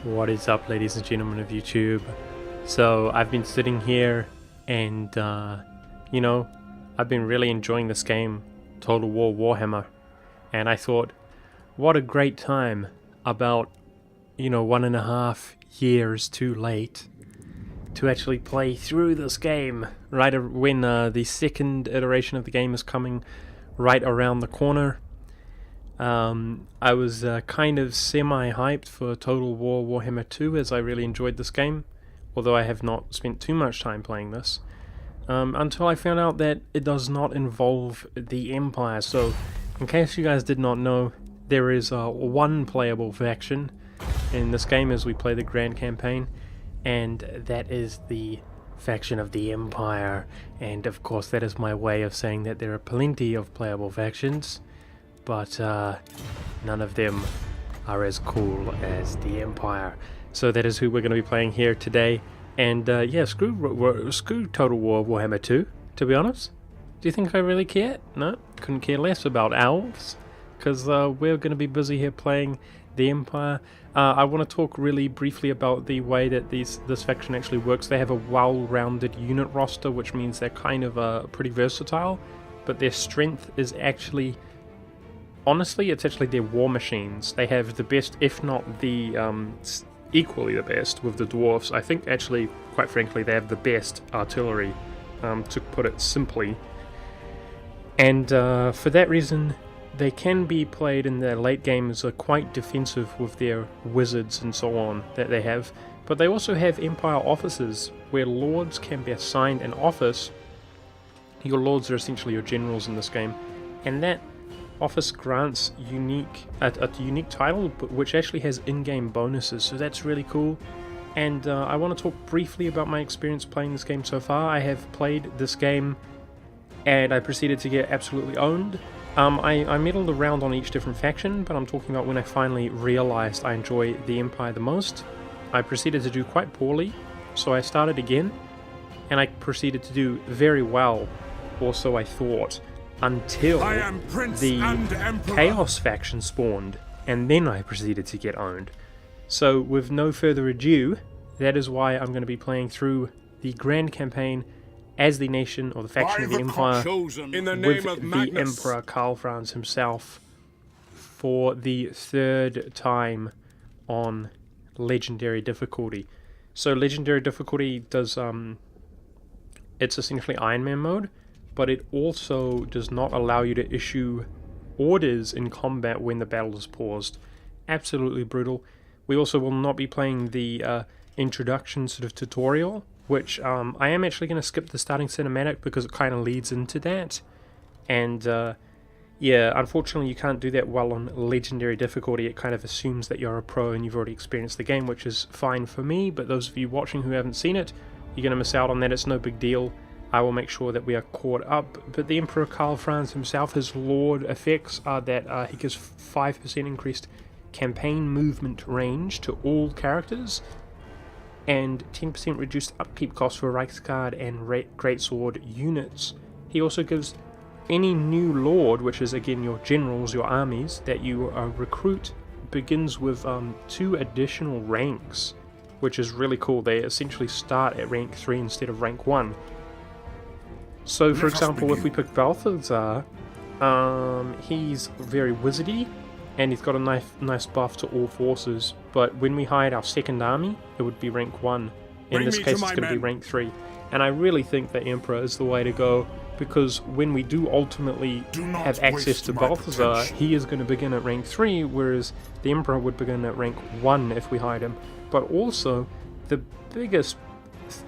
What is up, ladies and gentlemen of YouTube? So I've been sitting here and I've been really enjoying this game, Total War Warhammer, and I thought, what a great time, about 1.5 years too late, to actually play through this game right when the second iteration of the game is coming right around the corner. I was kind of semi-hyped for Total War Warhammer 2, as I really enjoyed this game, although I have not spent too much time playing this, until I found out that it does not involve the Empire. So, in case you guys did not know, there is one playable faction in this game as we play the Grand Campaign, and that is the faction of the Empire. And of course that is my way of saying that there are plenty of playable factions, but none of them are as cool as the Empire. So that is who we're going to be playing here today. And yeah, screw Total War Warhammer 2, to be honest. Do you think I really care? No, couldn't care less about elves, because we're going to be busy here playing the Empire. I want to talk really briefly about the way that this faction actually works. They have a well-rounded unit roster, which means they're kind of pretty versatile, but their strength is actually, honestly, it's actually their war machines. They have the best, if not the equally the best, with the dwarfs. I think actually, quite frankly, they have the best artillery, to put it simply. And for that reason, they can be played in their late game as quite defensive with their wizards and so on that they have. But they also have Empire officers, where lords can be assigned an office. Your lords are essentially your generals in this game, and that office grants a unique title, but which actually has in-game bonuses, so that's really cool. And I want to talk briefly about my experience playing this game so far. I have played this game and I proceeded to get absolutely owned. I meddled around on each different faction, but I'm talking about when I finally realized I enjoy the Empire the most. I proceeded to do quite poorly, so I started again, and I proceeded to do very well, or so I thought, until the Chaos faction spawned, and then I proceeded to get owned. So with no further ado, that is why I'm going to be playing through the Grand Campaign as the nation, or the faction of the Empire, with the Emperor Karl Franz himself, for the third time on Legendary difficulty. So Legendary difficulty does, it's essentially Iron Man mode, but it also does not allow you to issue orders in combat when the battle is paused. Absolutely brutal. We also will not be playing the introduction sort of tutorial, which I am actually going to skip the starting cinematic because it kind of leads into that. And yeah, unfortunately you can't do that well on Legendary difficulty. It kind of assumes that you're a pro and you've already experienced the game, which is fine for me, but those of you watching who haven't seen it, you're going to miss out on that. It's no big deal. I will make sure that we are caught up. But the Emperor Karl Franz himself, his Lord effects are that he gives 5% increased campaign movement range to all characters, and 10% reduced upkeep cost for Reichsguard and Greatsword units. He also gives any new Lord, which is again your generals, your armies, that you recruit, begins with 2 additional ranks, which is really cool. They essentially start at rank 3 instead of rank 1. So for example, if we pick Balthazar, he's very wizardy, and he's got a nice buff to all forces, but when we hired our second army, it would be rank 1. In this case, it's going to be rank 3. And I really think the Emperor is the way to go, because when we do ultimately have access to Balthazar, he is going to begin at rank 3, whereas the Emperor would begin at rank 1 if we hired him. But also, the biggest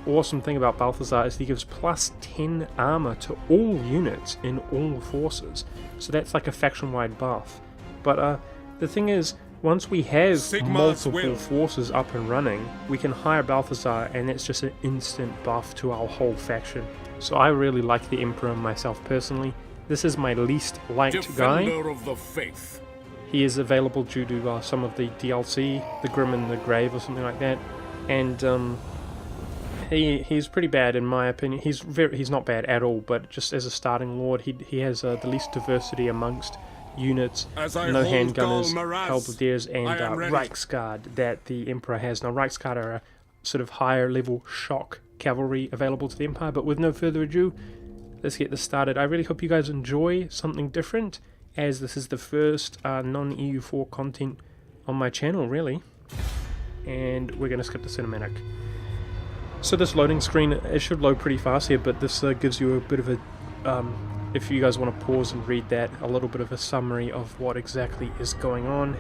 awesome thing about Balthazar is he gives plus 10 armor to all units in all forces. So that's like a faction-wide buff. But the thing is, once we have multiple forces up and running, we can hire Balthazar, and it's just an instant buff to our whole faction. So I really like the Emperor myself personally. This is my least liked guy. Of the faith. He is available due to some of the DLC, the Grim and the Grave or something like that, and he's pretty bad in my opinion. He's not bad at all, but just as a starting lord, he has the least diversity amongst units, no handgunners, halberdiers, and Reichsguard that the Emperor has. Now, Reichsguard are a sort of higher level shock cavalry available to the Empire, but with no further ado, let's get this started. I really hope you guys enjoy something different, as this is the first non-EU4 content on my channel, really. And we're going to skip the cinematic. So this loading screen, it should load pretty fast here, but this gives you a bit of a, if you guys want to pause and read that, a little bit of a summary of what exactly is going on.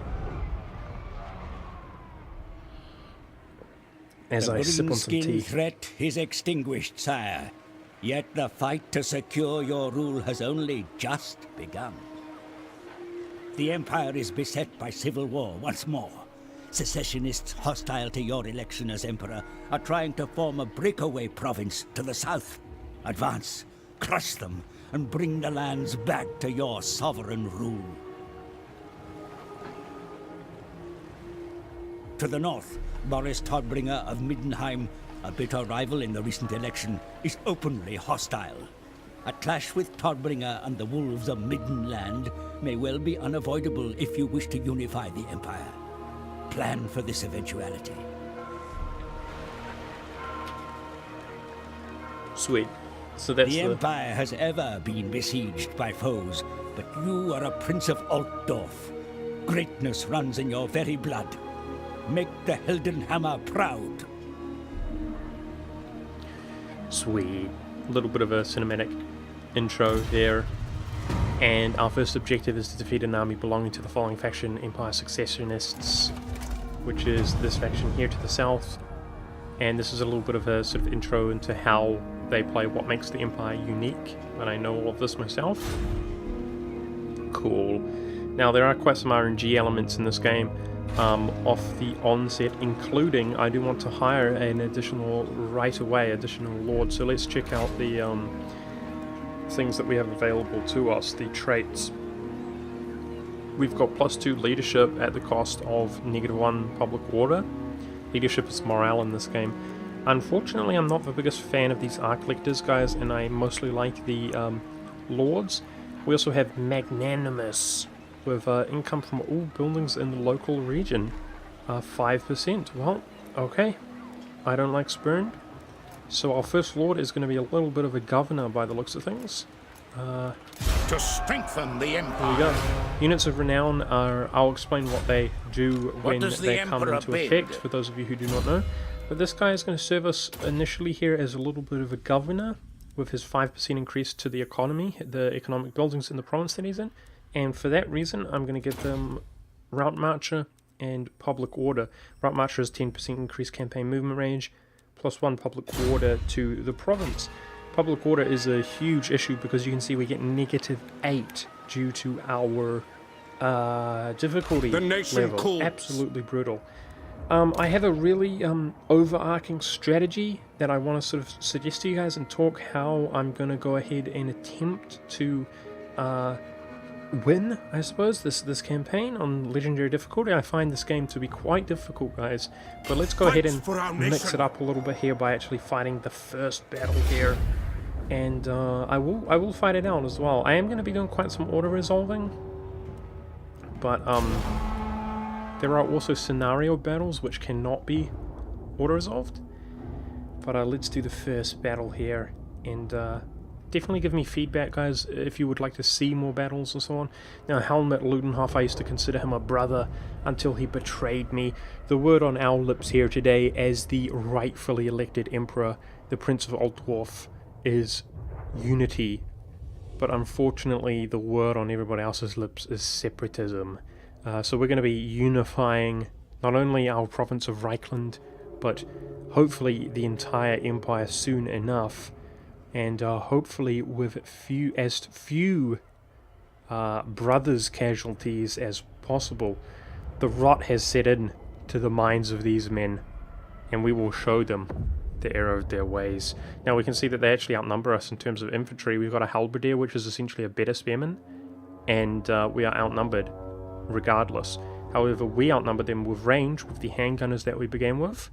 As I sip on some tea. The threat is extinguished, sire. Yet the fight to secure your rule has only just begun. The Empire is beset by civil war once more. Secessionists hostile to your election as Emperor are trying to form a breakaway province to the south. Advance, crush them, and bring the lands back to your sovereign rule. To the north, Boris Todbringer of Middenheim, a bitter rival in the recent election, is openly hostile. A clash with Todbringer and the wolves of Middenland may well be unavoidable if you wish to unify the Empire. Plan for this eventuality. Sweet. So that's the Empire has ever been besieged by foes, but you are a Prince of Altdorf. Greatness runs in your very blood. Make the Heldenhammer proud. Sweet. A little bit of a cinematic intro there. And our first objective is to defeat an army belonging to the following faction: Empire Secessionists, which is this faction here to the south. And this is a little bit of a sort of intro into how they play, what makes the Empire unique, and I know all of this myself. Cool. Now, there are quite some RNG elements in this game off the onset, including I do want to hire an additional additional lord. So let's check out the things that we have available to us, the traits. We've got +2 leadership at the cost of -1 public order. Leadership is morale in this game. Unfortunately, I'm not the biggest fan of these art collectors, guys, and I mostly like the lords. We also have magnanimous, with income from all buildings in the local region, 5%. Well, okay. I don't like spurned. So our first lord is going to be a little bit of a governor by the looks of things. To strengthen the Empire. Here we go. Units of renown are, I'll explain what they do when they come into effect, for those of you who do not know. But this guy is going to serve us initially here as a little bit of a governor, with his 5% increase to the economy, the economic buildings in the province that he's in. And for that reason, I'm going to give them Route Marcher and Public Order. Route Marcher is 10% increased campaign movement range, +1 Public Order to the province. Public Order is a huge issue because you can see we get -8 due to our difficulty level. Absolutely brutal. I have a really overarching strategy that I want to sort of suggest to you guys and talk how I'm going to go ahead and attempt to win, I suppose, this campaign on legendary difficulty. I find this game to be quite difficult, guys, but let's go ahead and mix it up a little bit here by actually fighting the first battle here, and I will fight it out as well. I am going to be doing quite some auto resolving, but there are also scenario battles which cannot be auto resolved. But let's do the first battle here, and definitely give me feedback, guys, if you would like to see more battles and so on. Now, Helmut Ludenhoff, I used to consider him a brother until he betrayed me. The word on our lips here today, as the rightfully elected Emperor, the Prince of Altdorf, is unity. But unfortunately, the word on everybody else's lips is separatism. So we're going to be unifying not only our province of Reichland, but hopefully the entire empire soon enough. And hopefully with few brothers' casualties as possible. The rot has set in to the minds of these men, and we will show them the error of their ways. Now we can see that they actually outnumber us in terms of infantry. We've got a halberdier, which is essentially a better spearman, and we are outnumbered regardless. However, we outnumber them with range with the handgunners that we began with,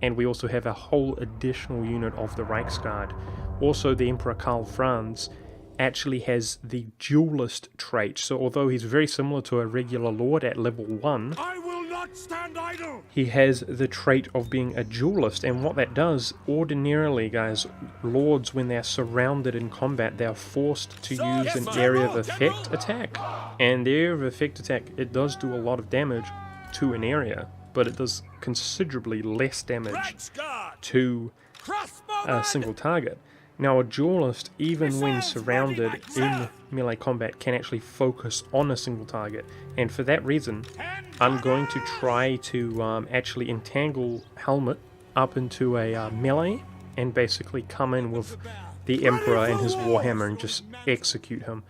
and we also have a whole additional unit of the Reichsguard. Also, the Emperor Karl Franz actually has the duelist trait. So although he's very similar to a regular lord at level 1, I will not stand idle. he has the trait of being a duelist, and what that does, ordinarily, guys, lords, when they're surrounded in combat, they're forced to use an area of effect attack. And the area of effect attack, it does do a lot of damage to an area, but it does considerably less damage to a single target. Now, a duelist, even when surrounded in melee combat, can actually focus on a single target, and for that reason, I'm going to try to actually entangle Helmet up into a melee, and basically come in with the Emperor and his Warhammer and just execute him.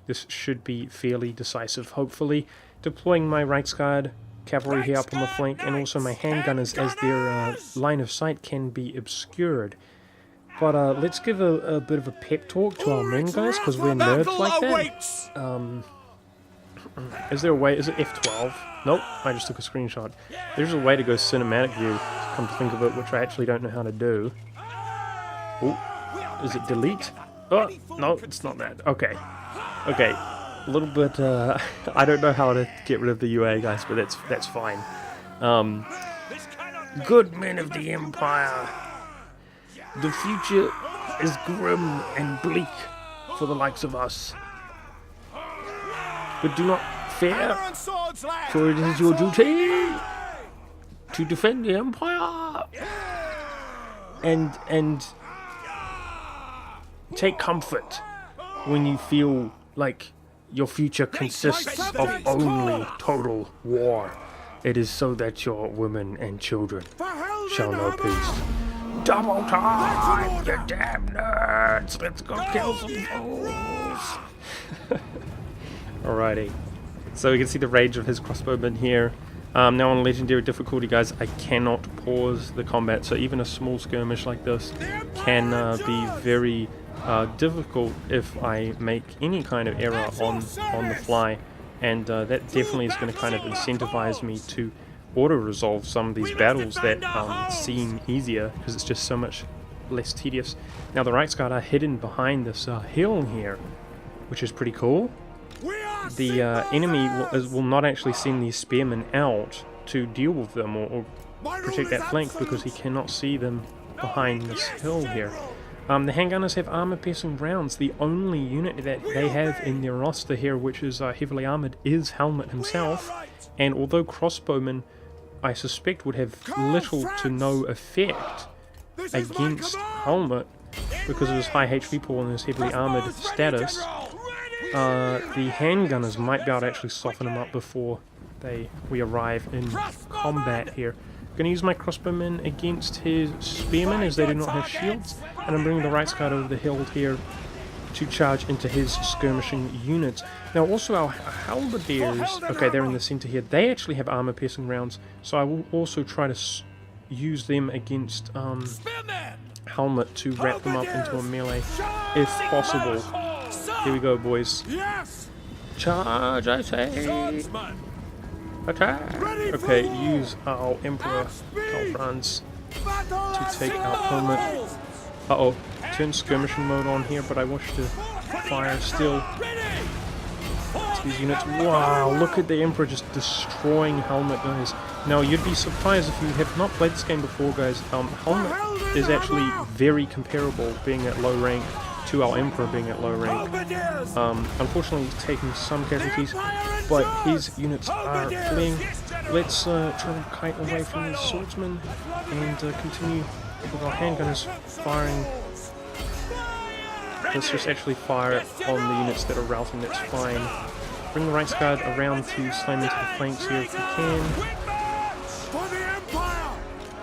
This should be fairly decisive, hopefully. Deploying my Reichsguard cavalry here up on the flank, and also my handgunners, as their line of sight can be obscured. But let's give a bit of a pep talk to our men, guys, because we're nerds like that. Is there a way? Is it F12? Nope, I just took a screenshot. There's a way to go cinematic view, come to think of it, which I actually don't know how to do. Oh, is it delete? Oh, no, it's not that. Okay. Okay, a little bit, I don't know how to get rid of the UA, guys, but that's fine. Good men of the Empire. The future is grim and bleak for the likes of us. But do not fear, for it is your duty to defend the Empire. And take comfort when you feel like your future consists of only total war. It is so that your women and children shall know peace. Double time, you damn nerds! Let's go kill some fools! Alrighty. So we can see the rage of his crossbowmen here. Now on legendary difficulty, guys, I cannot pause the combat, so even a small skirmish like this can be very difficult if I make any kind of error on the fly, and that definitely is going to kind of incentivize me to auto-resolve some of these battles that seem easier, because it's just so much less tedious. Now the Reichsguard are hidden behind this hill here, which is pretty cool. The enemy will not actually send these spearmen out to deal with them or protect that flank, because he cannot see them behind this hill here. The handgunners have armor-piercing rounds. The only unit that they have in their roster here which is heavily armored is Helmet himself, and although crossbowmen I suspect would have little to no effect against Helmet because of his high HP pool and his heavily armored status, the handgunners might be able to actually soften him up before we arrive in combat here. I'm going to use my crossbowmen against his spearmen as they do not have shields, and I'm bringing the Reichsguard over the hill here to charge into his skirmishing units. Now also our halberdiers, okay, they're in the center here, they actually have armor piercing rounds, so I will also try to use them against Helmet to wrap them up into a melee if possible. Here we go, boys. Charge, I say! Attack! Okay, use our Emperor Karl Franz to take out Helmet. Uh-oh, turn skirmishing mode on here, but I wish to fire still to these units. Wow, look at the Emperor just destroying Helmet, guys. Now, you'd be surprised if you have not played this game before, guys. Helmet is actually very comparable, being at low rank, to our Emperor being at low rank. Unfortunately, he's taking some casualties, but his units are fleeing. Let's try to kite away from these swordsmen and continue with our handgunners firing. Let's just actually fire on the units that are routing, that's fine. Bring the Reichsguard around to slam into the flanks here if we can.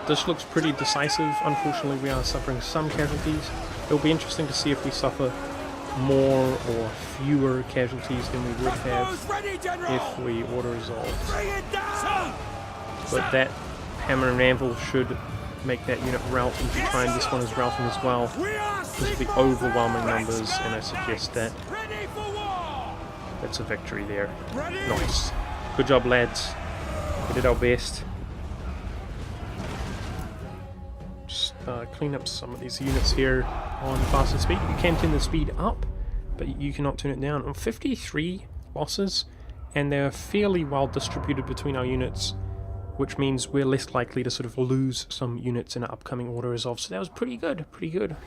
This looks pretty decisive. Unfortunately, we are suffering some casualties. It'll be interesting to see if we suffer more or fewer casualties than we would have if we auto-resolved. But that hammer and anvil should make that unit rout into try, and this one is routing as well because of the overwhelming numbers, and I suggest that that's a victory there. Nice. Good job, lads. We did our best. Just clean up some of these units here on faster speed. You can turn the speed up, but you cannot turn it down. 53 losses, and they're fairly well distributed between our units, which means we're less likely to sort of lose some units in an upcoming auto resolve. So that was pretty good,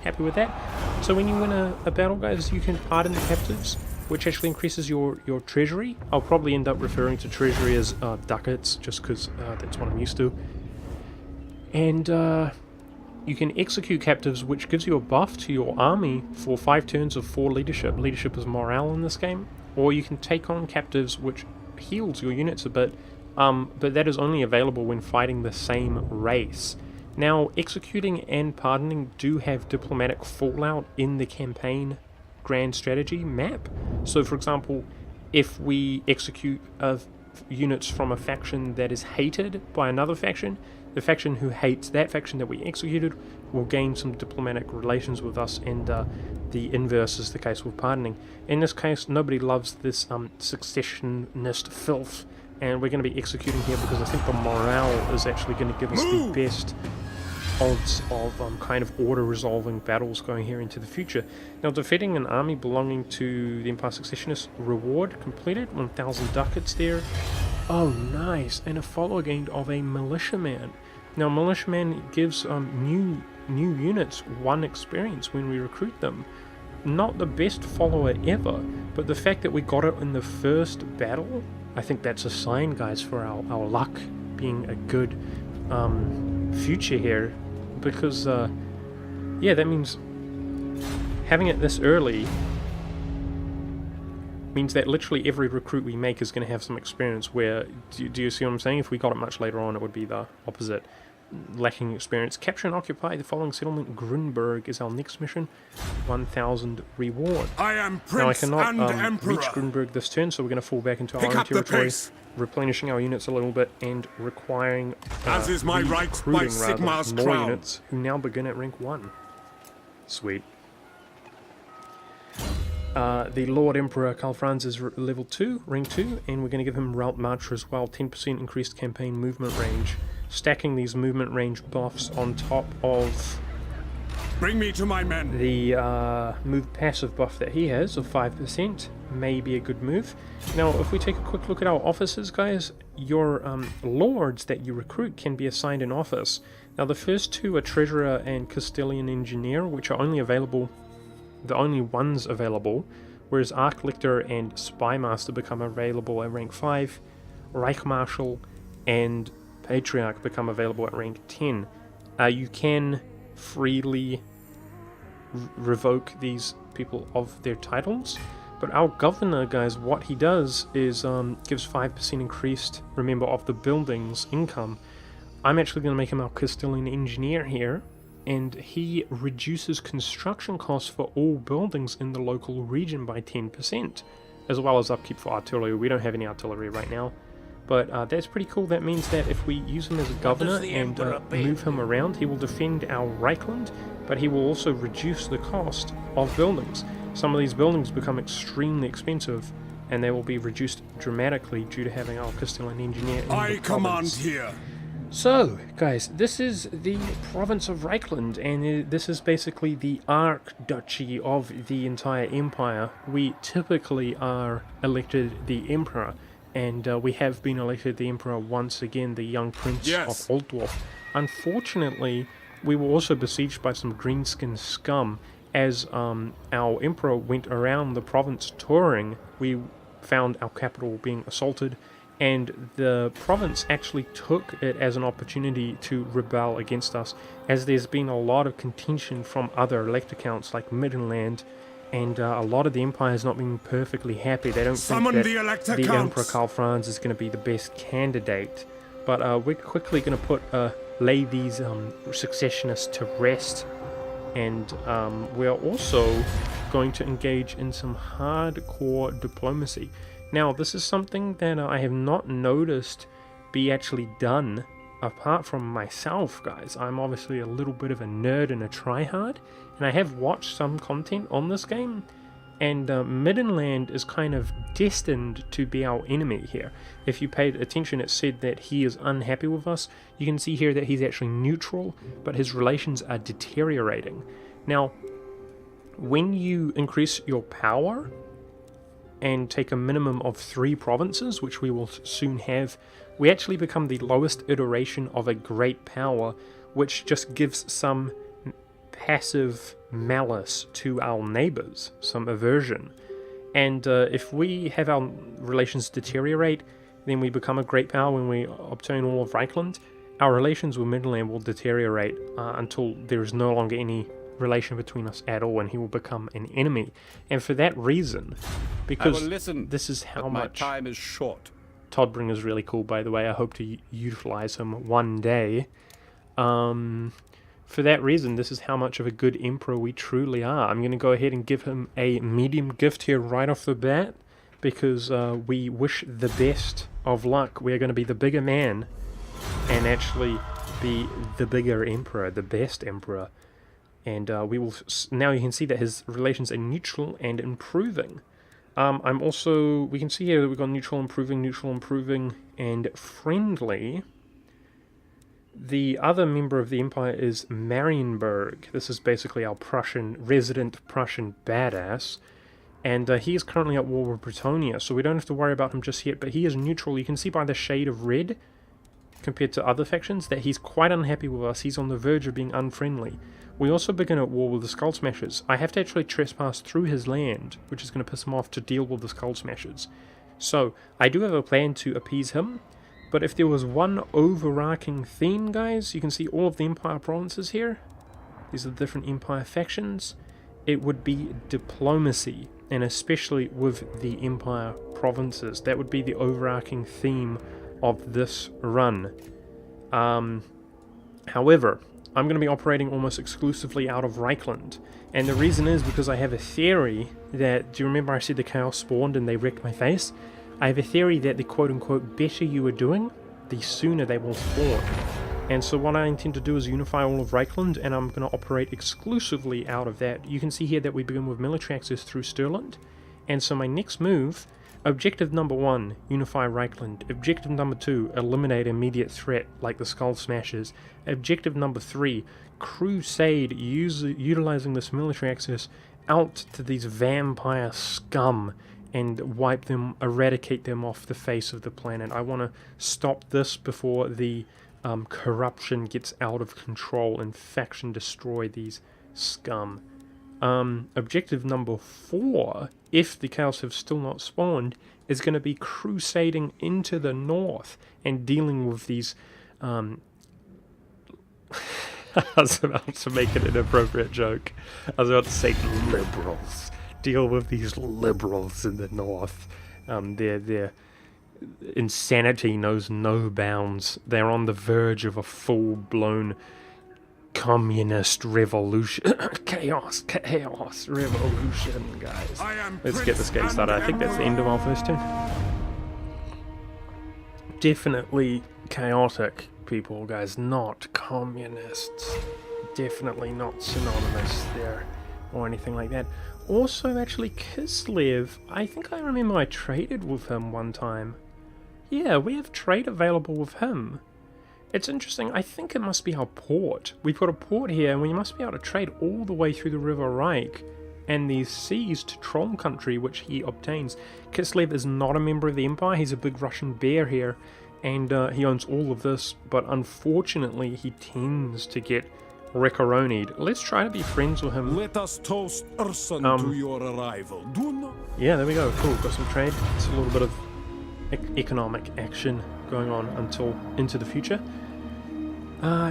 happy with that. So when you win a battle, guys, you can pardon the captives, which actually increases your treasury. I'll probably end up referring to treasury as ducats, just because that's what I'm used to. And you can execute captives, which gives you a buff to your army for 5 turns of 4 leadership. Leadership is morale in this game. Or you can take on captives, which heals your units a bit, but that is only available when fighting the same race. Now, executing and pardoning do have diplomatic fallout in the campaign grand strategy map. So, for example, if we execute units from a faction that is hated by another faction, the faction who hates that faction that we executed will gain some diplomatic relations with us, and the inverse is the case with pardoning. In this case, nobody loves this successionist filth, and we're going to be executing here because I think the morale is actually going to give us the best odds of kind of order-resolving battles going here into the future. Now, defeating an army belonging to the Empire Successionist reward completed, 1,000 ducats there. Oh, nice, and a follower gained of a militiaman. Now, militiaman gives new units 1 experience when we recruit them. Not the best follower ever, but the fact that we got it in the first battle, I think that's a sign, guys, for our luck being a good future here, because yeah, that means having it this early means that literally every recruit we make is going to have some experience, where, do you see what I'm saying? If we got it much later on, it would be the opposite. Lacking experience. Capture and occupy the following settlement. Grunberg is our next mission. 1,000 reward. I am Prince now I cannot and Emperor. reach Grunberg this turn, so we're going to fall back into our Pick own up the territory, pace. replenishing our units a little bit and requiring As is my right by recruiting, Sigmar's more crown. units, who now begin at rank 1. Sweet. The Lord Emperor Karl Franz is level 2, rank 2, and we're going to give him Route Marcher as well, 10% increased campaign movement range. Stacking these movement range buffs on top of Bring me to my men. the move passive buff that he has of 5% may be a good move. Now, if we take a quick look at our officers, guys, your lords that you recruit can be assigned an office. Now, the first 2 are Treasurer and Castilian Engineer, which are only available, the only ones available, whereas Arch Lictor and Spymaster become available at rank 5, Reich Marshal and Patriarch become available at rank 10. You can freely revoke these people of their titles, but our governor, guys, what he does is gives 5% increased, remember, of the building's income. I'm actually going to make him our Castilian Engineer here, and he reduces construction costs for all buildings in the local region by 10%, as well as upkeep for artillery. We don't have any artillery right now. But that's pretty cool. That means that if we use him as a governor and move him around, he will defend our Reichland, but he will also reduce the cost of buildings. Some of these buildings become extremely expensive, and they will be reduced dramatically due to having our Castilian Engineer in I the command province. here. So, guys, this is the province of Reichland, and this is basically the Archduchy of the entire empire. We typically are elected the Emperor, and we have been elected the Emperor once again, the young Prince of Altdorf. Unfortunately, we were also besieged by some greenskin scum. As our Emperor went around the province touring, we found our capital being assaulted, and the province actually took it as an opportunity to rebel against us, as there's been a lot of contention from other elect accounts like Middenland, and a lot of the Empire has not been perfectly happy. They don't think that the Emperor Karl Franz is going to be the best candidate. But we're quickly going to lay these successionists to rest, and we're also going to engage in some hardcore diplomacy. Now, this is something that I have not noticed be actually done apart from myself, guys. I'm obviously a little bit of a nerd and a tryhard, and I have watched some content on this game, and Middenland is kind of destined to be our enemy here. If you paid attention, it said that he is unhappy with us. You can see here that he's actually neutral, but his relations are deteriorating. Now, when you increase your power and take a minimum of 3 provinces, which we will soon have, we actually become the lowest iteration of a great power, which just gives some passive malice to our neighbors, some aversion. And if we have our relations deteriorate, then we become a great power when we obtain all of Reichland. Our relations with Midland will deteriorate until there is no longer any relation between us at all, and he will become an enemy. And for that reason, because this is how much... My time is short. Toddbring is really cool, by the way. I hope to utilize him one day. For that reason, this is how much of a good emperor we truly are. I'm going to go ahead and give him a medium gift here right off the bat, because we wish the best of luck. We're going to be the bigger man and actually be the bigger emperor, the best emperor. And we will now you can see that his relations are neutral and improving. I'm also, we can see here that we've got neutral, improving, and friendly. The other member of the empire is Marienburg. This is basically our resident Prussian badass. And he is currently at war with Britannia, so we don't have to worry about him just yet, but he is neutral. You can see by the shade of red, compared to other factions, that he's quite unhappy with us. He's on the verge of being unfriendly. We also begin at war with the Skull Smashers. I have to actually trespass through his land, which is going to piss him off, to deal with the Skull Smashers. So, I do have a plan to appease him, but if there was one overarching theme, guys, you can see all of the Empire provinces here. These are the different Empire factions. It would be diplomacy, and especially with the Empire provinces. That would be the overarching theme of this run. However, I'm going to be operating almost exclusively out of Reichland, and the reason is because I have a theory that, do you remember I said the Chaos spawned and they wrecked my face? I have a theory that the quote-unquote better you are doing, the sooner they will spawn. And so what I intend to do is unify all of Reichland, and I'm going to operate exclusively out of that. You can see here that we begin with military access through Stirland, and so my next move, objective number 1, unify Reichland. Objective number 2, eliminate immediate threat like the Skull Smashers. Objective number 3, crusade utilizing this military access out to these vampire scum and wipe them, eradicate them off the face of the planet. I want to stop this before the corruption gets out of control and faction destroy these scum. Objective number 4, if the Chaos have still not spawned, is going to be crusading into the north and dealing with these I was about to make an inappropriate joke. I was about to say liberals. Deal with these liberals in the north. Their insanity knows no bounds. They're on the verge of a full-blown communist revolution. chaos revolution, guys. Let's get this game started. I think that's the end of our first turn. Definitely chaotic people, guys, not communists. Definitely not synonymous there or anything like that. Also, actually, Kislev, I think I remember I traded with him one time. Yeah, we have trade available with him. It's interesting, I think it must be our port. We've got a port here, and we must be able to trade all the way through the River Reich and these seas to Troll Country, which he obtains. Kislev is not a member of the Empire, he's a big Russian bear here, and he owns all of this, but unfortunately he tends to get Recoronied. Let's try to be friends with him. Let us toast Urson to your arrival. Do not... Yeah, there we go. Cool. Got some trade. It's a little bit of economic action going on until into the future.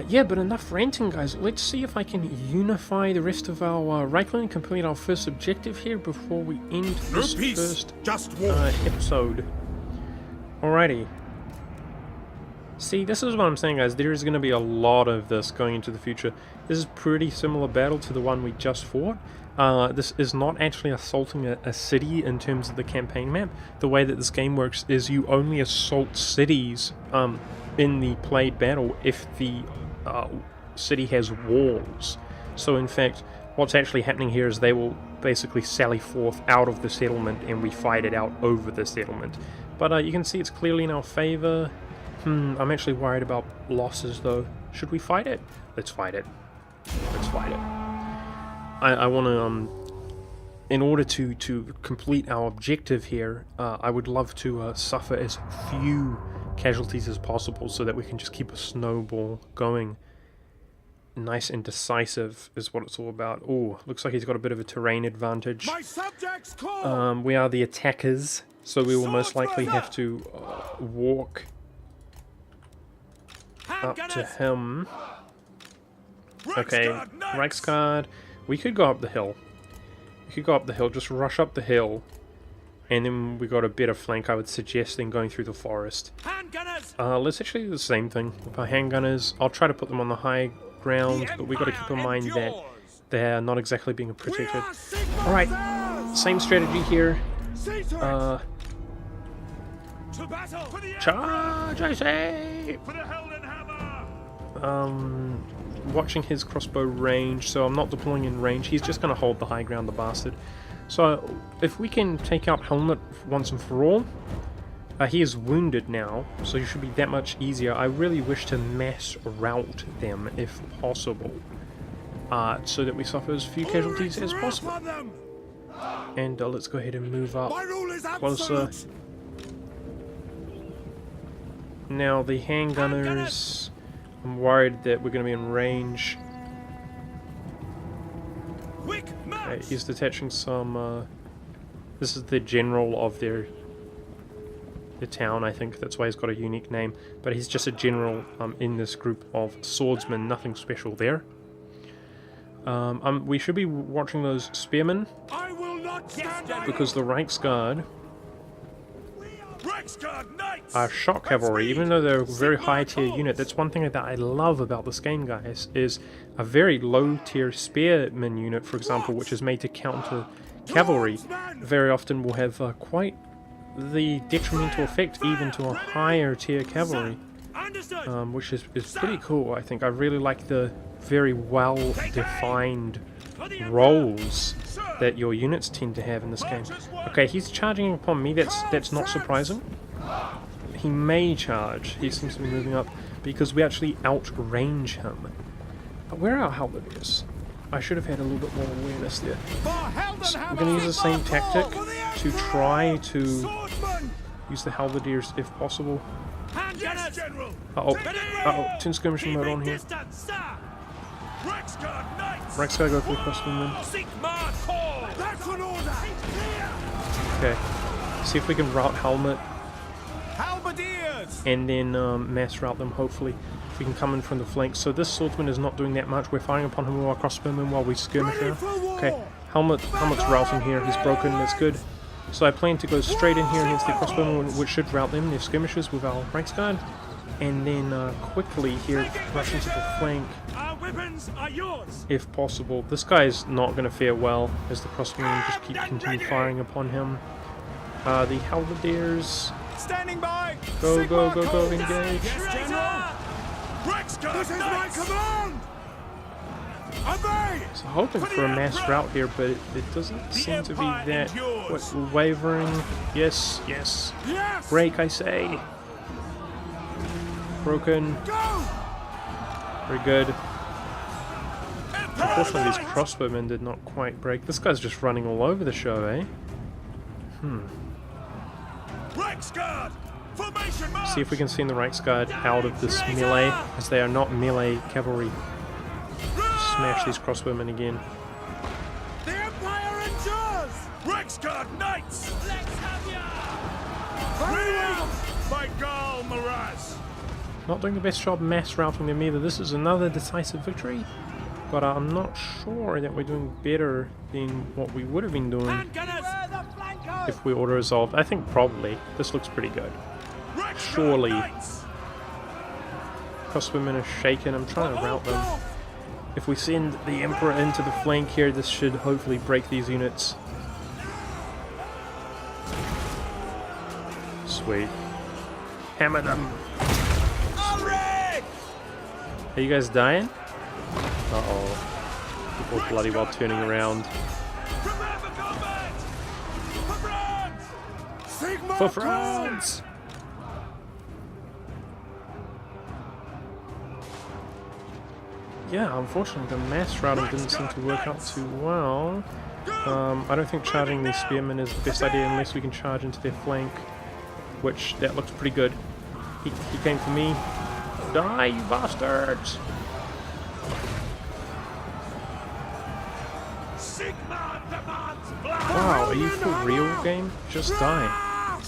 Yeah, but enough ranting, guys. Let's see if I can unify the rest of our Reichland and complete our first objective here before we end this first episode. Alrighty. See, this is what I'm saying, guys. There is going to be a lot of this going into the future. This is pretty similar battle to the one we just fought. This is not actually assaulting a city in terms of the campaign map. The way that this game works is you only assault cities in the played battle if the city has walls. So in fact, what's actually happening here is they will basically sally forth out of the settlement and we fight it out over the settlement. But you can see it's clearly in our favor. I'm actually worried about losses though. Should we fight it? Let's fight it. Let's fight it. I want to in order to complete our objective here, I would love to suffer as few casualties as possible so that we can just keep a snowball going. Nice and decisive is what it's all about. Oh, looks like he's got a bit of a terrain advantage. My subjects call. We are the attackers, so we will most likely have to walk up to him. Okay, Reichsguard. We could go up the hill. We could go up the hill, just rush up the hill, and then we got a better flank, I would suggest, than going through the forest. Let's actually do the same thing with our handgunners. I'll try to put them on the high ground, but we got to keep in mind that they're not exactly being protected. Alright, same strategy here. Charge, I say! Watching his crossbow range, so I'm not deploying in range. He's just going to hold the high ground, the bastard. So if we can take out Helmet once and for all, he is wounded now, so he should be that much easier. I really wish to mass rout them if possible, so that we suffer as few casualties as possible. And let's go ahead and move up closer. Now the handgunners, I'm worried that we're going to be in range. Okay, he's detaching some, this is the general of their town, I think. That's why he's got a unique name. But he's just a general in this group of swordsmen, nothing special there. We should be watching those spearmen, because the Reichsguard are shock cavalry. Even though they're a very high tier unit, that's one thing that I love about this game, guys, is a very low tier spearman unit, for example, which is made to counter cavalry, very often will have quite the detrimental effect even to a higher tier cavalry, which is pretty cool. I think I really like the very well defined roles that your units tend to have in this game. Okay, he's charging upon me. That's not surprising. He may charge. He seems to be moving up because we actually outrange him. But where are our halberdiers? I should have had a little bit more awareness there. So we're going to use the same tactic to try to use the halberdiers if possible. Uh-oh, 10 skirmishing mode on here. Reichsguard go for the crossbowmen. Okay, see if we can rout Helmet and then mass rout them, hopefully. If we can come in from the flank. So this swordsman is not doing that much. We're firing upon him with our crossbowmen while we skirmish around. Okay, Helmet's routing here. He's broken, that's good. So I plan to go straight in here against the crossbowmen, which should rout them, their skirmishers, with our Reichsguard. And then quickly here, rush into the flank, if possible. This guy's not going to fare well, as the crossbowmen just continue firing upon him. The halberdiers, go, engage. This is my command! So hoping for a mass rout here, but it doesn't seem to be that wavering. Yes. Break, I say. Broken. Very good. Unfortunately, these crossbowmen did not quite break. This guy's just running all over the show, eh? See if we can send the Reichsguard out of this melee, as they are not melee cavalry. Smash these crossbowmen again. The Empire endures! Reichsguard Knights! Let's have ya! Very well! By Gal Maraz! Not doing the best job mass routing them either. This is another decisive victory, but I'm not sure that we're doing better than what we would have been doing if we auto-resolved. I think probably. This looks pretty good. Surely. Crossbowmen are shaken. I'm trying to rout them. If we send the Emperor into the flank here, this should hopefully break these units. Sweet. Hammer them. Are you guys dying? Uh-oh. People are bloody well turning around. For France! yeah, unfortunately the mass routing didn't seem to work out too well. I don't think charging these spearmen is the best idea unless we can charge into their flank, which that looks pretty good. He came for me. Die, you bastards! Wow, are you for real, game? Just die.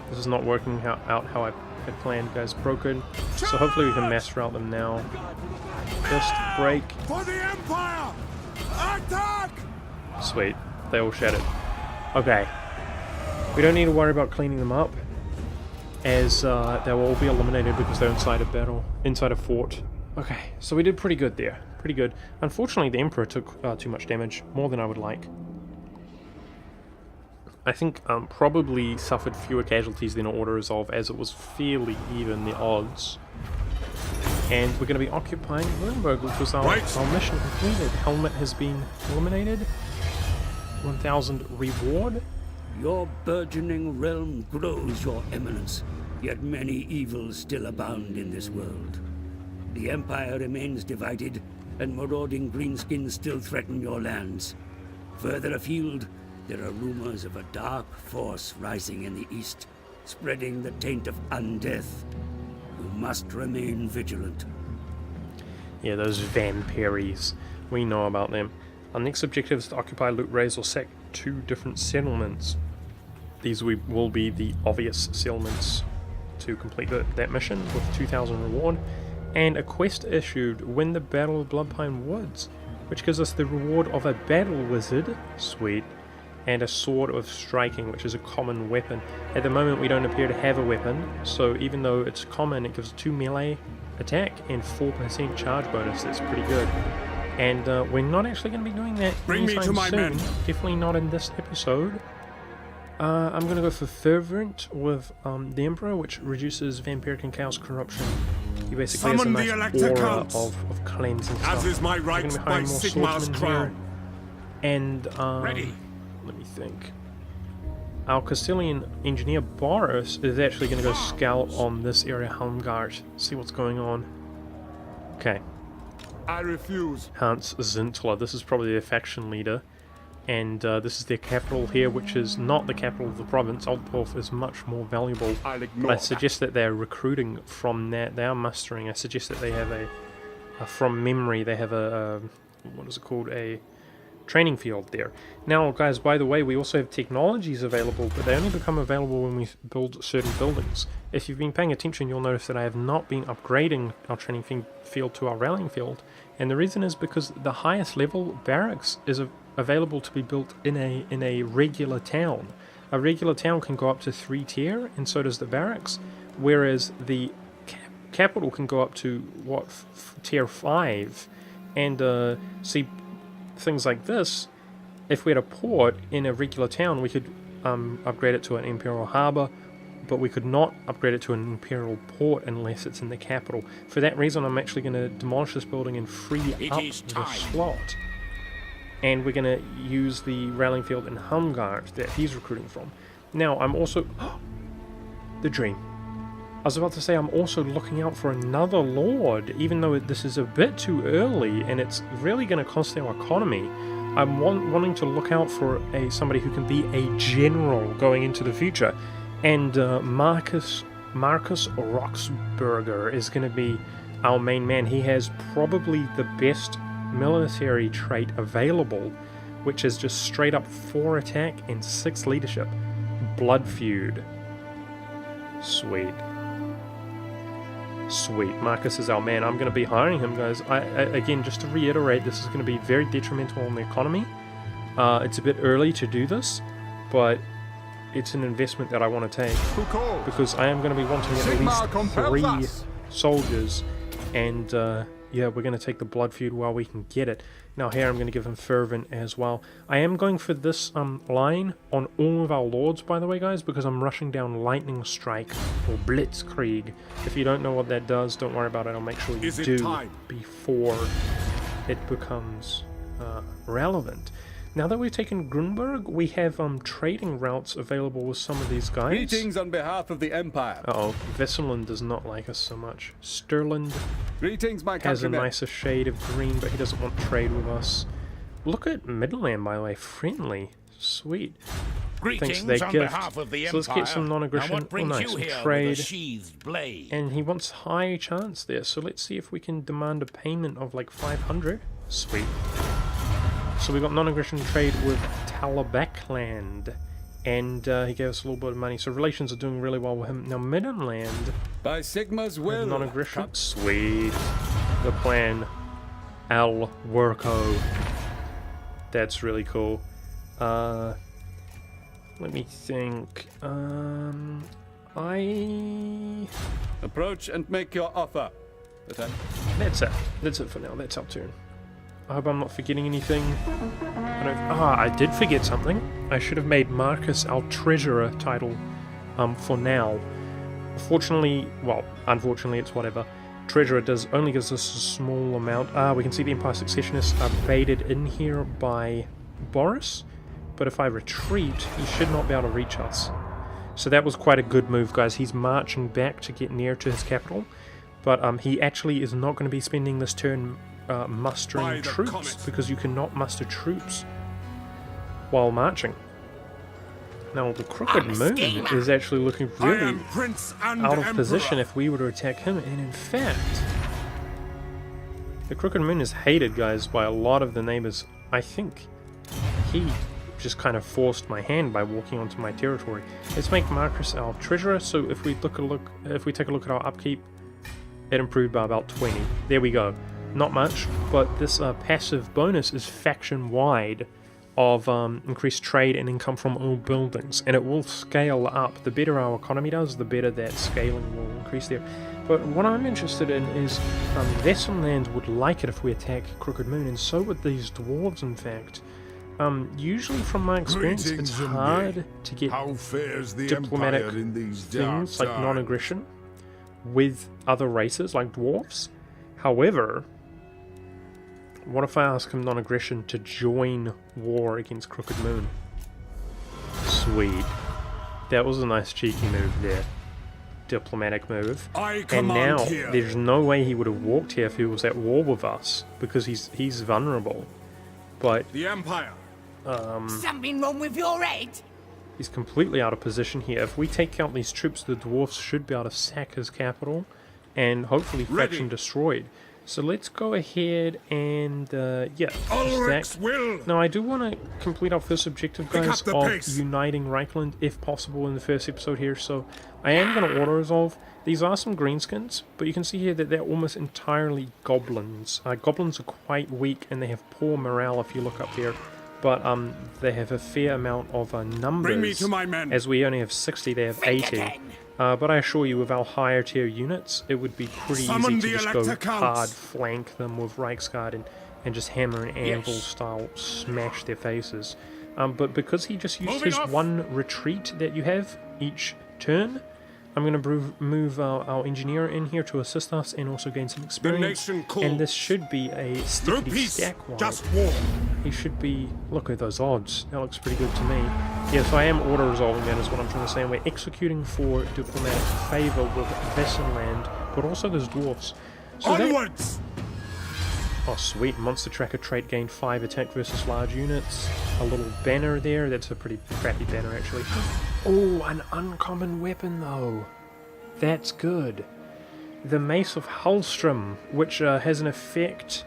This is not working out how I had planned, guys. Broken. So hopefully we can mass route them now. Just break. For the Empire! Attack! Sweet. They all shattered. Okay. We don't need to worry about cleaning them up, as they will all be eliminated because they're inside a battle, inside a fort. Okay, so we did pretty good there. Pretty good. Unfortunately, the Emperor took too much damage, more than I would like. I think probably suffered fewer casualties than Order Resolve, as it was fairly even, the odds. And we're going to be occupying Nuremberg, which was our mission completed. Helmet has been eliminated. 1,000 reward. Your burgeoning realm grows, Your Eminence, yet many evils still abound in this world. The Empire remains divided, and marauding greenskins still threaten your lands. Further afield, there are rumors of a dark force rising in the east, spreading the taint of undeath. You must remain vigilant. Yeah, those vampiries. We know about them. Our next objective is to occupy, loot, raise, or sack 2 different settlements. These will be the obvious settlements to complete that mission with 2,000 reward. And a quest issued, win the Battle of Bloodpine Woods, which gives us the reward of a Battle Wizard, sweet, and a Sword of Striking, which is a common weapon. At the moment we don't appear to have a weapon, so even though it's common, it gives 2 melee attack and 4% charge bonus. That's pretty good. And we're not actually going to be doing that anytime soon. Definitely not in this episode. I'm going to go for Fervent with the Emperor, which reduces Vampiric and Chaos Corruption. He basically has a nice aura of cleansing stuff. As is my right by Sigmar's crown. And let me think. Our Castilian engineer Boris is actually going to go scout on this area, Helmgart, see what's going on. Okay. I refuse. Hans Zintler, this is probably their faction leader, and this is their capital here, which is not the capital of the province. Altdorf is much more valuable, but I suggest that they're recruiting from that. They are mustering. I suggest that they have a from memory, they have a what is it called, a training field there. Now guys, by the way, we also have technologies available, but they only become available when we build certain buildings. If you've been paying attention, you'll notice that I have not been upgrading our training field to our rallying field, and the reason is because the highest level barracks is available to be built in a regular town. A regular town can go up to 3 tier, and so does the barracks, whereas the capital can go up to what, tier 5. And see, things like this, if we had a port in a regular town, we could upgrade it to an imperial harbour, but we could not upgrade it to an imperial port unless it's in the capital. For that reason, I'm actually going to demolish this building and free up the slot. And we're going to use the rallying field in Helmgart that he's recruiting from. Now, I'm also... the dream. I was about to say I'm also looking out for another lord, even though this is a bit too early and it's really going to cost our economy. I'm wanting to look out for somebody who can be a general going into the future. And Marcus Roxburger is going to be our main man. He has probably the best military trait available, which is just straight up 4 attack and 6 leadership. Blood Feud. Sweet. Sweet, Marcus is our man. I'm going to be hiring him, guys. Again, just to reiterate, this is going to be very detrimental on the economy. It's a bit early to do this, but it's an investment that I want to take, because I am going to be wanting at least 3 soldiers, and yeah, we're going to take the Blood Feud while we can get it. Now here I'm going to give him Fervent as well. I am going for this line on all of our lords, by the way, guys, because I'm rushing down Lightning Strike or Blitzkrieg. If you don't know what that does, don't worry about it. I'll make sure you do before it becomes relevant. now that we've taken Grunberg, we have trading routes available with some of these guys. Greetings on behalf of the Empire. Uh-oh, Vesselland does not like us so much. Stirland Greetings, my has a countrymen. nicer shade of green, but he doesn't want to trade with us. Look at Midland, by the way, friendly. Sweet. Thanks to their gift. So let's get some non-aggression. Oh, nice. Some trade. And he wants high chance there. So let's see if we can demand a payment of like 500. Sweet. So we got non-aggression trade with Talabakland. And he gave us a little bit of money. So relations are doing really well with him. Now Midland. By Sigma's will. Non-aggression. Sweet. The plan. El Worko. That's really cool. Let me think. Approach and make your offer. That's it. That's it for now. That's our turn. I hope I'm not forgetting anything. I did forget something. I should have made Marcus our treasurer title for now. Unfortunately, it's whatever. Treasurer only gives us a small amount. We can see the Empire Successionists are baited in here by Boris, but if I retreat, he should not be able to reach us. So that was quite a good move, guys. He's marching back to get near to his capital, but he actually is not going to be spending this turn mustering troops, because you cannot muster troops while marching. Now the Crooked Moon is actually looking really out of position if we were to attack him, and in fact, the Crooked Moon is hated, guys, by a lot of the neighbors. I think he just kind of forced my hand by walking onto my territory. Let's make Marcus our treasurer. So if we take a look at our upkeep, it improved by about 20. There we go. Not much, but this passive bonus is faction-wide of increased trade and income from all buildings, and it will scale up. The better our economy does, the better that scaling will increase there. But what I'm interested in is Vesselland would like it if we attack Crooked Moon, and so would these dwarves, in fact. Usually from my experience, it's hard to get diplomatic things like non-aggression with other races like dwarves. However, what if I ask him non-aggression to join war against Crooked Moon? Sweet. That was a nice cheeky move there. Diplomatic move. And now, there's no way he would have walked here if he was at war with us, because he's vulnerable. But the Empire. Something wrong with your head? He's completely out of position here. If we take out these troops, the dwarfs should be able to sack his capital and hopefully faction destroyed. So let's go ahead and stack. Now I do want to complete our first objective, guys, of uniting Reichland if possible in the first episode here. So I am going to auto-resolve. These are some greenskins, but you can see here that they're almost entirely goblins. Goblins are quite weak and they have poor morale if you look up there. But they have a fair amount of numbers. Bring me to my men. As we only have 60, they have 80. But I assure you, with our higher tier units, it would be pretty easy to just go hard flank them with Reichsguard and just hammer and anvil style smash their faces. But because he just used his one retreat that you have each turn, I'm going to move our engineer in here to assist us and also gain some experience. And this should be a stickety stack wide. Just war. He should be... Look at those odds. That looks pretty good to me. Yeah, so I am auto-resolving that is what I'm trying to say. And we're executing for diplomatic favour with Vessenland, but also those dwarfs. So onwards! Oh, sweet. Monster Tracker trait gained 5 attack versus large units. A little banner there. That's a pretty crappy banner, actually. Oh, an uncommon weapon, though. That's good. The Mace of Hallstrom, which has an effect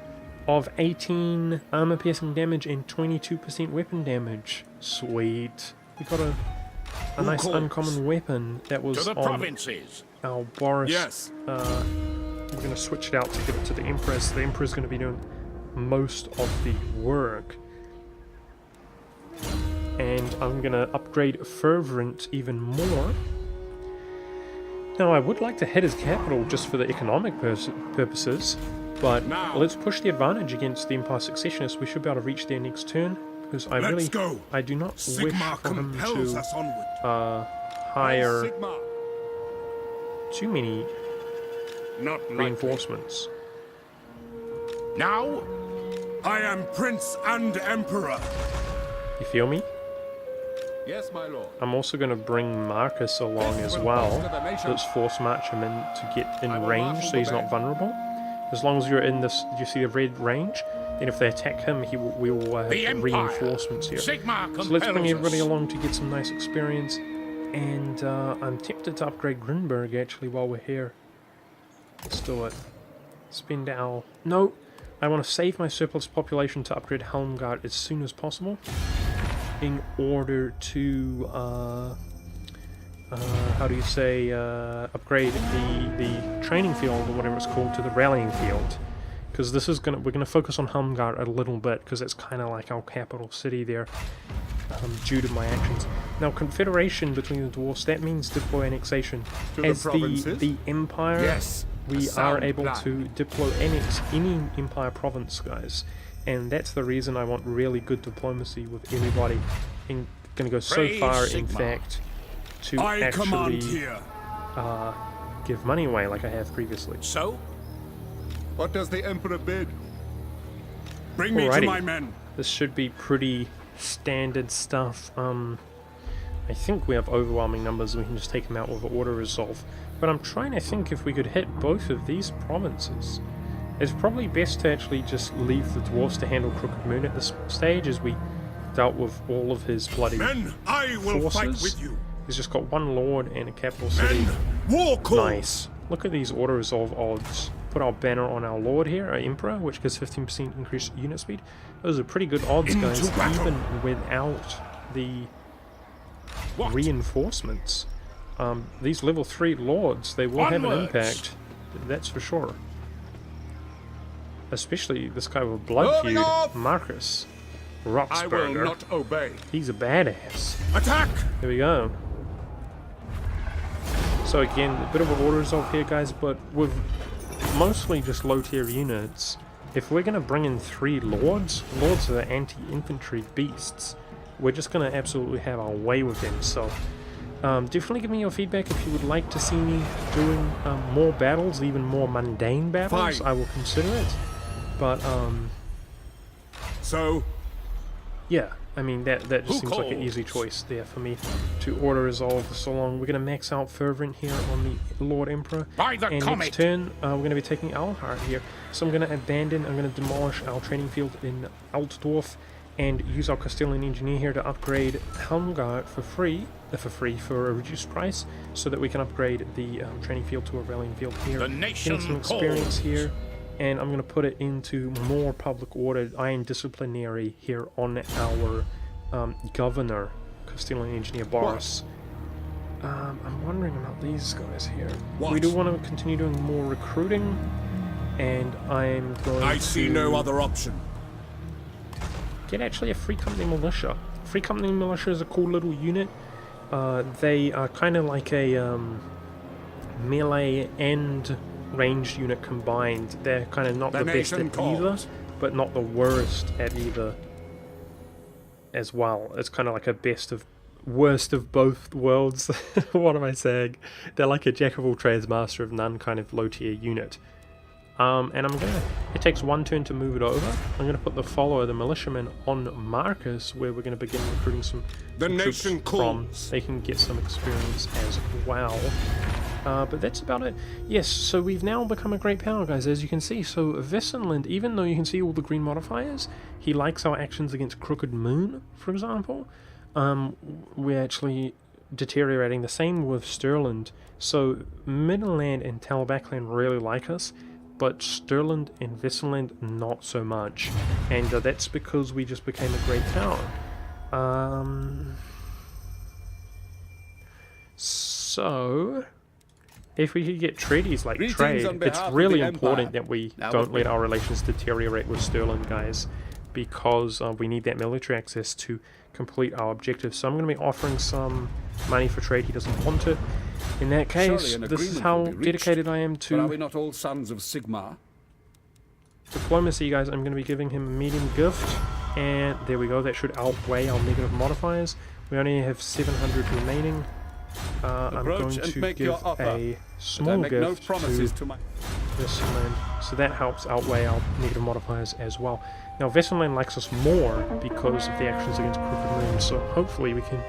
of 18 armor-piercing damage and 22% weapon damage. Sweet. We got a nice uncommon weapon that was on our Boris. Yes. We're going to switch it out to give it to the Empress. The Emperor's going to be doing most of the work. And I'm going to upgrade Fervent even more. Now, I would like to hit his capital just for the economic purposes, but let's push the advantage against the Empire Successionists. We should be able to reach their next turn, because I do not wish for him to hire too many reinforcements. Now, I am Prince and Emperor. You feel me? Yes, my lord. I'm also going to bring Marcus along as well. Let's force march him in to get in range so he's not vulnerable. As long as you're in this, you see the red range, then if they attack him, we will have reinforcements here. So let's bring everybody along to get some nice experience. And I'm tempted to upgrade Grinberg actually while we're here. Let's do it. Spend our... No! I want to save my surplus population to upgrade Helmgard as soon as possible. In order to, how do you say, upgrade the training field or whatever it's called to the rallying field, because this is we're gonna focus on Helmgard a little bit because it's kind of like our capital city there, due to my actions. Now, confederation between the dwarfs, that means diplo annexation. As the empire, Yes, we are able to diplo annex any empire province, guys. And that's the reason I want really good diplomacy with everybody. I'm going to go so far, in fact, to actually give money away like I have previously. So? What does the Emperor bid? Bring me to my men. This should be pretty standard stuff. I think we have overwhelming numbers. We can just take them out with auto resolve. But I'm trying to think if we could hit both of these provinces. It's probably best to actually just leave the dwarfs to handle Crooked Moon at this stage, as we dealt with all of his bloody I will forces. fight with you. He's just got one lord and a capital city. War call. Nice. Look at these auto-resolve odds. Put our banner on our lord here, our emperor, which gives 15% increased unit speed. Those are pretty good odds, guys, even without the reinforcements. These level 3 lords, they will have an impact, that's for sure. Especially this guy with blood feud, Marcus Roxburger. I will not obey. He's a badass. Attack! Here we go. So again, a bit of an auto resolve here, guys, but with mostly just low tier units, if we're going to bring in 3 lords are the anti-infantry beasts. We're just going to absolutely have our way with them. So definitely give me your feedback if you would like to see me doing more battles, even more mundane battles. I will consider it. But so yeah, I mean that just seems like an easy choice there for me to auto resolve. So long, we're gonna max out Fervent here on the Lord Emperor, and next turn we're gonna be taking Alhart here. So I'm gonna demolish our training field in Altdorf and use our Castilian engineer here to upgrade Helmgard for a reduced price, so that we can upgrade the training field to a rallying field here. Getting some experience here. And I'm going to put it into more public order. I am disciplinary here on our governor, Castilian Engineer Boris. I'm wondering about these guys here. We do want to continue doing more recruiting, and I'm going I see no other option. Get actually a Free Company Militia. Free Company Militia is a cool little unit. They are kind of like a melee and ranged unit combined. They're kind of not the best at either, but not the worst at either as well. It's kind of like a worst of both worlds. What am I saying? They're like a jack of all trades, master of none kind of low tier unit. And it takes 1 turn to move it over. I'm gonna put the follower, the militiaman, on Marcus, where we're gonna begin recruiting some troops from. They can get some experience as well. But that's about it. Yes, so we've now become a great power, guys, as you can see. So Vessenland, even though you can see all the green modifiers, he likes our actions against Crooked Moon, for example. We're actually deteriorating. The same with Stirland. So Midland and Talabakland really like us, but Stirland and Vessenland not so much. And that's because we just became a great power. So if we could get treaties like trade, it's really important that we don't let our relations deteriorate with Stirland, guys, because we need that military access to complete our objectives. So I'm going to be offering some money for trade. He doesn't want it. In that case, this is how dedicated I am to... But are we not all sons of Sigmar? Diplomacy, guys. I'm going to be giving him a medium gift, and there we go. That should outweigh our negative modifiers. We only have 700 remaining. I'm going to give a small gift to Vesselland, so that helps outweigh our negative modifiers as well. Now Vesselland likes us more because of the actions against Crooked Moon, so hopefully we can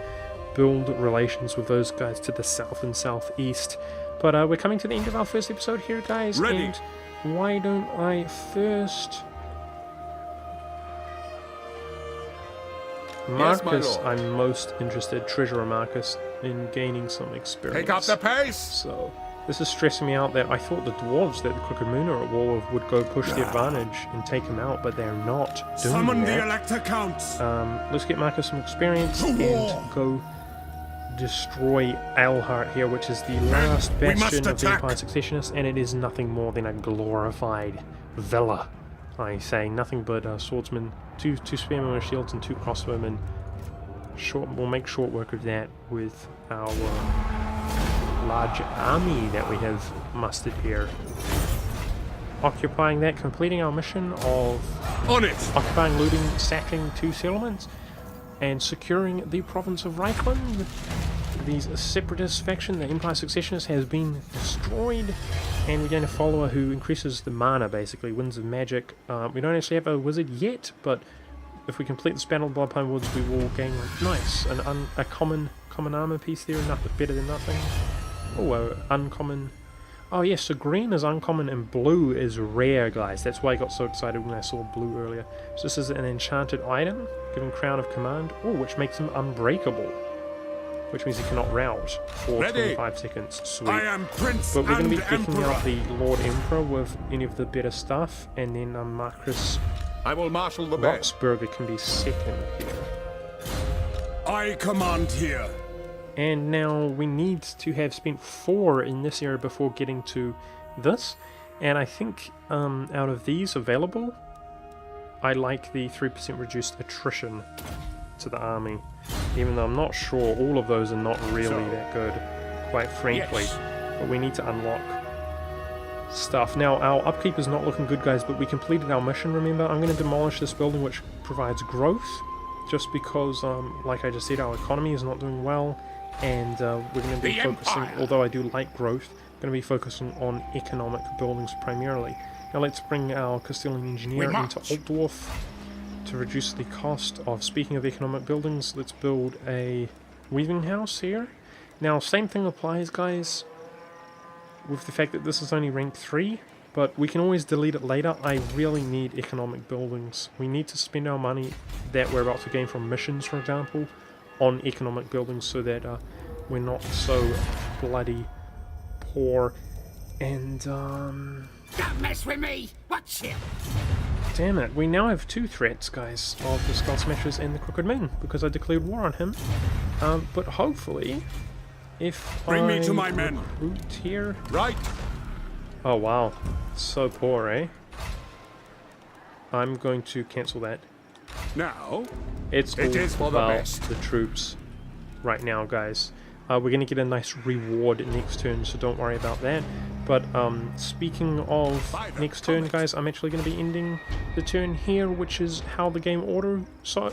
build relations with those guys to the south and southeast. But we're coming to the end of our first episode here, guys, Ready. and why don't I first... Marcus, Lord. I'm most interested, Treasurer Marcus, in gaining some experience. Pick up the pace. So, this is stressing me out that I thought the dwarves that the Crooked Moon are at war with would go push the advantage and take him out, but they're not doing Summon the that. Elector Counts. Let's get Marcus some experience To and war. go destroy Eilhart here, which is the last we must bastion of the attack. Empire Successionists, and it is nothing more than a glorified villa. I say nothing but swordsmen, two spearmen with shields and 2 crossbowmen. We'll make short work of that with our large army that we have mustered here. Occupying that, completing our mission of On it. occupying, looting, sacking 2 settlements, and securing the province of Reichland. These separatist faction, the Empire Successionists, has been destroyed, and we're going to follow who increases the mana, basically, Winds of Magic. We don't actually have a wizard yet, but if we complete this Battle of Bloodpine Woods, we will gain, like, nice, a common armor piece there, nothing better than nothing. Oh, uncommon. Oh yes, so green is uncommon and blue is rare, guys. That's why I got so excited when I saw blue earlier. So this is an enchanted item, giving Crown of Command, which makes him unbreakable. Which means he cannot rout for Ready. 25 seconds. Sweet. I am Prince But we're going to be and picking Emperor. out the Lord Emperor with any of the better stuff, and then Marcus I will marshal the band. Roxburger can be second here. I command here. And now we need to have spent 4 in this area before getting to this. And I think out of these available, I like the 3% reduced attrition to the army. Even though I'm not sure, all of those are not really that good, quite frankly. Yes. But we need to unlock stuff. Now, our upkeep is not looking good, guys, but we completed our mission, remember? I'm going to demolish this building, which provides growth, just because, like I just said, our economy is not doing well. And we're going to be The focusing, Empire. although I do like growth, going to be focusing on economic buildings primarily. Now let's bring our Castilian engineer We into march. Altdorf to reduce the cost of, speaking of economic buildings, let's build a weaving house here. Now same thing applies, guys, with the fact that this is only rank 3, but we can always delete it later. I really need economic buildings. We need to spend our money that we're about to gain from missions, for example, on economic buildings so that we're not so bloody poor. And Don't mess with me. Watch it. damn it, we now have 2 threats, guys, of the Skull Smashers and the Crooked Moon, because I declared war on him. But hopefully, if Bring me I to my men. recruit here... Right. Oh wow, so poor, eh? I'm going to cancel that. Now, It's It all is for the about best. the troops right now, guys. We're going to get a nice reward next turn, so don't worry about that. But speaking of next turn, guys, I'm actually going to be ending the turn here, which is how the game auto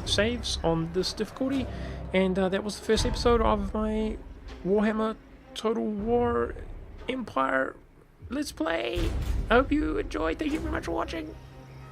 saves on this difficulty. And that was the first episode of my Warhammer Total War Empire Let's Play. I hope you enjoyed. Thank you very much for watching.